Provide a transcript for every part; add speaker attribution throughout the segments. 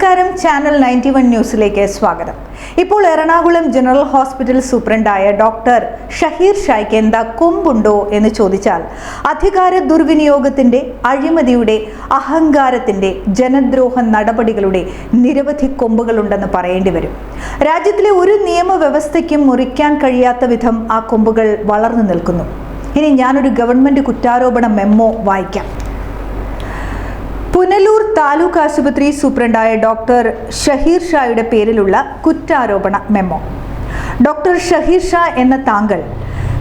Speaker 1: നമസ്കാരം, ചാനൽ 91 ന്യൂസിലേക്ക് സ്വാഗതം. ഇപ്പോൾ എറണാകുളം ജനറൽ ഹോസ്പിറ്റൽ സൂപ്രണ്ടായ ഡോക്ടർ ഷഹീർ ഷായ്ക്ക് എന്താ കൊമ്പുണ്ടോ എന്ന് ചോദിച്ചാൽ അധികാര ദുർവിനിയോഗത്തിന്റെ, അഴിമതിയുടെ, അഹങ്കാരത്തിന്റെ, ജനദ്രോഹ നടപടികളുടെ നിരവധി കൊമ്പുകളുണ്ടെന്ന് പറയേണ്ടി വരും. രാജ്യത്തിലെ ഒരു നിയമവ്യവസ്ഥയ്ക്കും മുറിക്കാൻ കഴിയാത്ത വിധം ആ കൊമ്പുകൾ വളർന്നു നിൽക്കുന്നു. ഇനി ഞാനൊരു ഗവൺമെന്റ് കുറ്റാരോപണ മെമ്മോ വായിക്കാം. പുനലൂർ താലൂക്ക് ആശുപത്രി സൂപ്രണ്ടായ ഡോക്ടർ ഷഹീർ ഷായുടെ പേരിലുള്ള കുറ്റാരോപണ മെമ്മോ. ഡോക്ടർ ഷഹീർ ഷാ എന്ന താങ്കൾ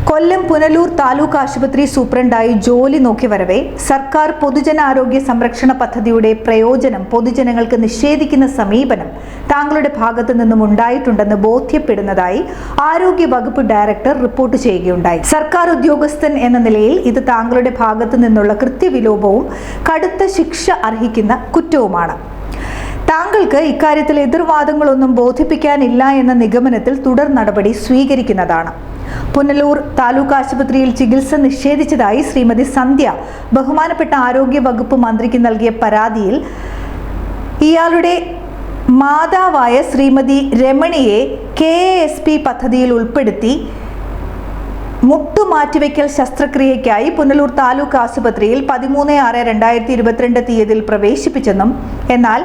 Speaker 1: കൊല്ലം പുനലൂർ താലൂക്ക് ആശുപത്രി സൂപ്രണ്ടായി ജോലി നോക്കി വരവെ സർക്കാർ പൊതുജനാരോഗ്യ സംരക്ഷണ പദ്ധതിയുടെ പ്രയോജനം പൊതുജനങ്ങൾക്ക് നിഷേധിക്കുന്ന സമീപനം താങ്കളുടെ ഭാഗത്തു നിന്നും ഉണ്ടായിട്ടുണ്ടെന്ന് ബോധ്യപ്പെടുന്നതായി ആരോഗ്യ വകുപ്പ് ഡയറക്ടർ റിപ്പോർട്ട് ചെയ്യുകയുണ്ടായി. സർക്കാർ ഉദ്യോഗസ്ഥൻ എന്ന നിലയിൽ ഇത് താങ്കളുടെ ഭാഗത്തു നിന്നുള്ള കൃത്യവിലോപവും കടുത്ത ശിക്ഷ അർഹിക്കുന്ന കുറ്റവുമാണ്. താങ്കൾക്ക് ഇക്കാര്യത്തിൽ എതിർവാദങ്ങളൊന്നും ബോധിപ്പിക്കാനില്ല എന്ന നിഗമനത്തിൽ തുടർ നടപടി സ്വീകരിക്കുന്നതാണ്. പുനലൂർ താലൂക്ക് ആശുപത്രിയിൽ ചികിത്സ നിഷേധിച്ചതായി ശ്രീമതി സന്ധ്യ ബഹുമാനപ്പെട്ട ആരോഗ്യ വകുപ്പ് മന്ത്രിക്ക് നൽകിയ പരാതിയിൽ ഇയാളുടെ മാതാവായ ശ്രീമതി രമണിയെ KASP പദ്ധതിയിൽ ഉൾപ്പെടുത്തി മുട്ടുമാറ്റിവെക്കൽ ശസ്ത്രക്രിയയ്ക്കായി പുനലൂർ താലൂക്ക് ആശുപത്രിയിൽ 13/6/2022 തീയതിയിൽ പ്രവേശിപ്പിച്ചെന്നും എന്നാൽ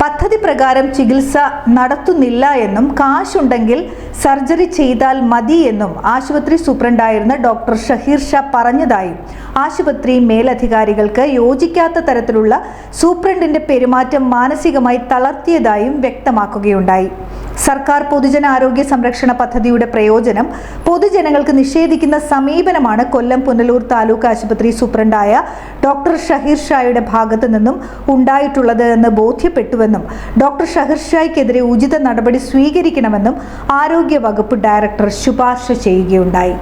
Speaker 1: പദ്ധതി പ്രകാരം ചികിത്സ നടത്തുന്നില്ല എന്നും കാശുണ്ടെങ്കിൽ സർജറി ചെയ്താൽ മതി എന്നും ആശുപത്രി സൂപ്രണ്ടായിരുന്ന ഡോക്ടർ ഷഹീർ ഷാ പറഞ്ഞതായും ആശുപത്രി മേലധികാരികൾക്ക് യോജിക്കാത്ത തരത്തിലുള്ള സൂപ്രണ്ടിന്റെ പെരുമാറ്റം മാനസികമായി തളർത്തിയതായും വ്യക്തമാക്കുകയുണ്ടായി. സർക്കാർ പൊതുജനാരോഗ്യ സംരക്ഷണ പദ്ധതിയുടെ പ്രയോജനം പൊതുജനങ്ങൾക്ക് നിഷേധിക്കുന്ന സമീപനമാണ് കൊല്ലം പുനലൂർ താലൂക്ക് ആശുപത്രി സൂപ്രണ്ടായ ഡോക്ടർ ഷഹീർ ഷായുടെ ഭാഗത്തു നിന്നും ഉണ്ടായിട്ടുള്ളത് എന്ന് ബോധ്യപ്പെട്ടുവെന്നും ഡോക്ടർ ഷഹീർ ഷായ്ക്കെതിരെ ഉചിത നടപടി സ്വീകരിക്കണമെന്നും ആരോഗ്യ വകുപ്പ് ഡയറക്ടർ ശുപാർശ ചെയ്യുകയുണ്ടായി.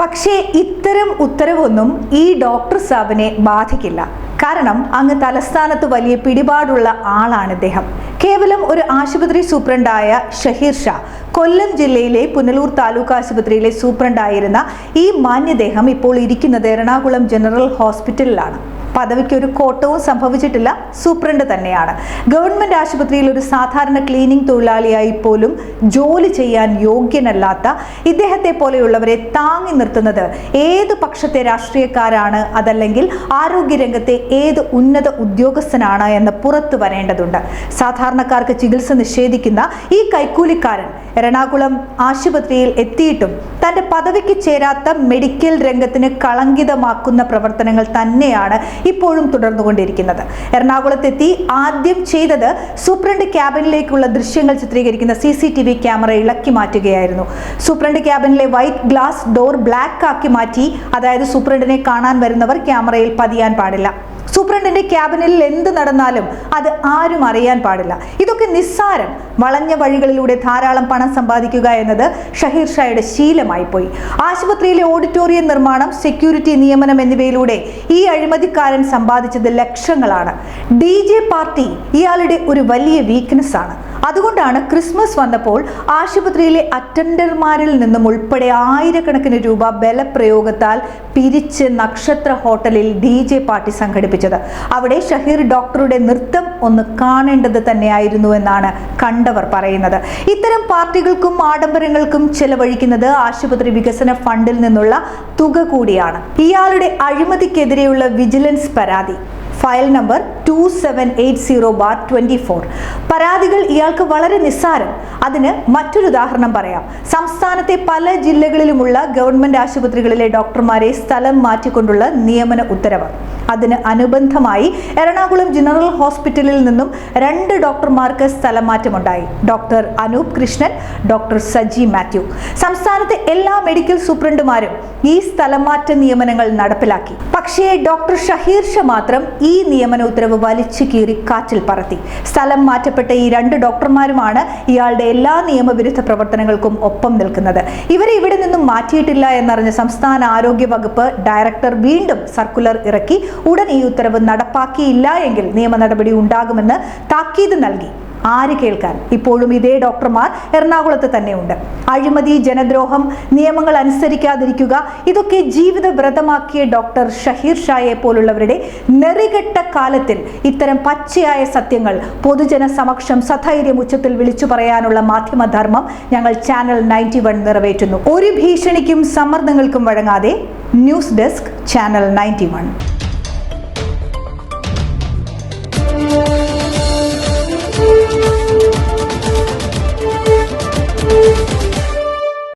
Speaker 1: പക്ഷേ ഇത്തരം ഉത്തരവൊന്നും ഈ ഡോക്ടർ സാബിനെ ബാധിക്കില്ല. കാരണം അങ്ങ് തലസ്ഥാനത്ത് വലിയ പിടിപാടുള്ള ആളാണ് ഇദ്ദേഹം. കേവലം ഒരു ആശുപത്രി സൂപ്രണ്ടായ ഷഹീർ ഷാ കൊല്ലം ജില്ലയിലെ പുനലൂർ താലൂക്ക് ആശുപത്രിയിലെ സൂപ്രണ്ടായിരുന്ന ഈ മാന്യദേഹം ഇപ്പോൾ ഇരിക്കുന്നത് എറണാകുളം ജനറൽ ഹോസ്പിറ്റലിലാണ്. പദവിക്ക് ഒരു കോട്ടവും സംഭവിച്ചിട്ടില്ല, സൂപ്രണ്ട് തന്നെയാണ്. ഗവൺമെന്റ് ആശുപത്രിയിൽ ഒരു സാധാരണ ക്ലീനിംഗ് തൊഴിലാളിയായി പോലും ജോലി ചെയ്യാൻ യോഗ്യനല്ലാത്ത ഇദ്ദേഹത്തെ പോലെയുള്ളവരെ താങ്ങി നിർത്തുന്നത് ഏത് പക്ഷത്തെ രാഷ്ട്രീയക്കാരാണ്, അതല്ലെങ്കിൽ ആരോഗ്യരംഗത്തെ ഏത് ഉന്നത ഉദ്യോഗസ്ഥനാണ് എന്ന് പുറത്തു വരേണ്ടതുണ്ട്. സാധാരണക്കാർക്ക് ചികിത്സ നിഷേധിക്കുന്ന ഈ കൈക്കൂലിക്കാരൻ എറണാകുളം ആശുപത്രിയിൽ എത്തിയിട്ടും തന്റെ പദവിക്ക് ചേരാത്ത മെഡിക്കൽ രംഗത്തിന് കളങ്കിതമാക്കുന്ന പ്രവർത്തനങ്ങൾ തന്നെയാണ് ഇപ്പോഴും തുടർന്നുകൊണ്ടിരിക്കുന്നത്. എറണാകുളത്തെത്തി ആദ്യം ചെയ്തത് സൂപ്രണ്ട് ക്യാബിനിലേക്കുള്ള ദൃശ്യങ്ങൾ ചിത്രീകരിക്കുന്ന CCTV ക്യാമറ ഇളക്കി മാറ്റുകയായിരുന്നു. സൂപ്രണ്ട് ക്യാബിനിലെ വൈറ്റ് ഗ്ലാസ് ഡോർ ബ്ലാക്ക് ആക്കി മാറ്റി. അതായത് സൂപ്രണ്ടിനെ കാണാൻ വരുന്നവർ ക്യാമറയിൽ പതിയാൻ പാടില്ല. സൂപ്രണ്ടിന്റെ ക്യാബിനിൽ എന്ത് നടന്നാലും അത് ആരും അറിയാൻ പാടില്ല. ഇതൊക്കെ നിസ്സാരം. വളഞ്ഞ വഴികളിലൂടെ ധാരാളം പണം സമ്പാദിക്കുക എന്നത് ഷഹീർ ഷായുടെ ശീലമായി പോയി. ആശുപത്രിയിലെ ഓഡിറ്റോറിയം നിർമ്മാണം, സെക്യൂരിറ്റി നിയമനം എന്നിവയിലൂടെ ഈ അഴിമതിക്കാരൻ സമ്പാദിച്ചത് ലക്ഷങ്ങളാണ്. DJ പാർട്ടി ഇയാളുടെ ഒരു വലിയ വീക്ക്നെസ് ആണ്. അതുകൊണ്ടാണ് ക്രിസ്മസ് വന്നപ്പോൾ ആശുപത്രിയിലെ അറ്റൻഡർമാരിൽ നിന്നും ഉൾപ്പെടെ ആയിരക്കണക്കിന് രൂപ ബലപ്രയോഗത്താൽ പിരിച്ച് നക്ഷത്ര ഹോട്ടലിൽ DJ പാർട്ടി സംഘടിപ്പിച്ചത്. അവിടെ ഷഹീർ ഡോക്ടറുടെ നൃത്തം ഒന്ന് കാണേണ്ടത് തന്നെയായിരുന്നു എന്നാണ് കണ്ടവർ പറയുന്നത്. ഇത്തരം പാർട്ടികൾക്കും ആഡംബരങ്ങൾക്കും ചെലവഴിക്കുന്നത് ആശുപത്രി വികസന ഫണ്ടിൽ നിന്നുള്ള തുക കൂടിയാണ്. ഇയാളുടെ അഴിമതിക്കെതിരെയുള്ള വിജിലൻസ് പരാതി ഫയൽ നമ്പർ 2780/24. പരാതികൾ ഇയാൾക്ക് വളരെ നിസ്സാരം. അതിന് മറ്റൊരു ഉദാഹരണം പറയാം. സംസ്ഥാനത്തെ പല ജില്ലകളിലുമുള്ള ഗവൺമെന്റ് ആശുപത്രികളിലെ ഡോക്ടർമാരെ സ്ഥലം മാറ്റിക്കൊണ്ടുള്ള നിയമന ഉത്തരവ്. അതിന് അനുബന്ധമായി എറണാകുളം ജനറൽ ഹോസ്പിറ്റലിൽ നിന്നും 2 ഡോക്ടർമാർക്ക് സ്ഥലം മാറ്റമുണ്ടായി. Doctor Anoop Krishnan, doctor Saji Mathew. സംസ്ഥാനത്തെ എല്ലാ മെഡിക്കൽ സൂപ്രണ്ടുമാരും ഈ സ്ഥലം മാറ്റ നിയമനങ്ങൾ നടപ്പിലാക്കി. പക്ഷേ ഡോക്ടർ ഷഹീർ ഷാ മാത്രം ഈ നിയമന ഉത്തരവ് വലിച്ചു കീറി കാറ്റിൽ പറത്തി. സ്ഥലം മാറ്റപ്പെട്ട ഈ 2 ഡോക്ടർമാരുമാണ് ഇയാളുടെ എല്ലാ നിയമവിരുദ്ധ പ്രവർത്തനങ്ങൾക്കും ഒപ്പം നിൽക്കുന്നത്. ഇവരെ ഇവിടെ നിന്നും മാറ്റിയിട്ടില്ല എന്നറിഞ്ഞ സംസ്ഥാന ആരോഗ്യ വകുപ്പ് ഡയറക്ടർ വീണ്ടും സർക്കുലർ ഇറക്കി. ഉടൻ ഈ ഉത്തരവ് നടപ്പാക്കിയില്ല എങ്കിൽ നിയമ നടപടി ഉണ്ടാകുമെന്ന് താക്കീത് നൽകി. ആര് കേൾക്കാൻ? ഇപ്പോഴും ഇതേ ഡോക്ടർമാർ എറണാകുളത്ത് തന്നെയുണ്ട്. അഴിമതി, ജനദ്രോഹം, നിയമങ്ങൾ അനുസരിക്കാതിരിക്കുക, ഇതൊക്കെ ജീവിത വ്രതമാക്കിയ ഡോക്ടർ ഷഹീർ ഷായെ പോലുള്ളവരുടെ നെറികെട്ട കാലത്തിൽ ഇത്തരം പച്ചയായ സത്യങ്ങൾ പൊതുജന സമക്ഷം സധൈര്യം ഉച്ചത്തിൽ വിളിച്ചു പറയാനുള്ള മാധ്യമധർമ്മം ഞങ്ങൾ ചാനൽ 91 നിറവേറ്റുന്നു. ഒരു ഭീഷണിക്കും സമ്മർദ്ദങ്ങൾക്കും വഴങ്ങാതെ. News desk, channel 91.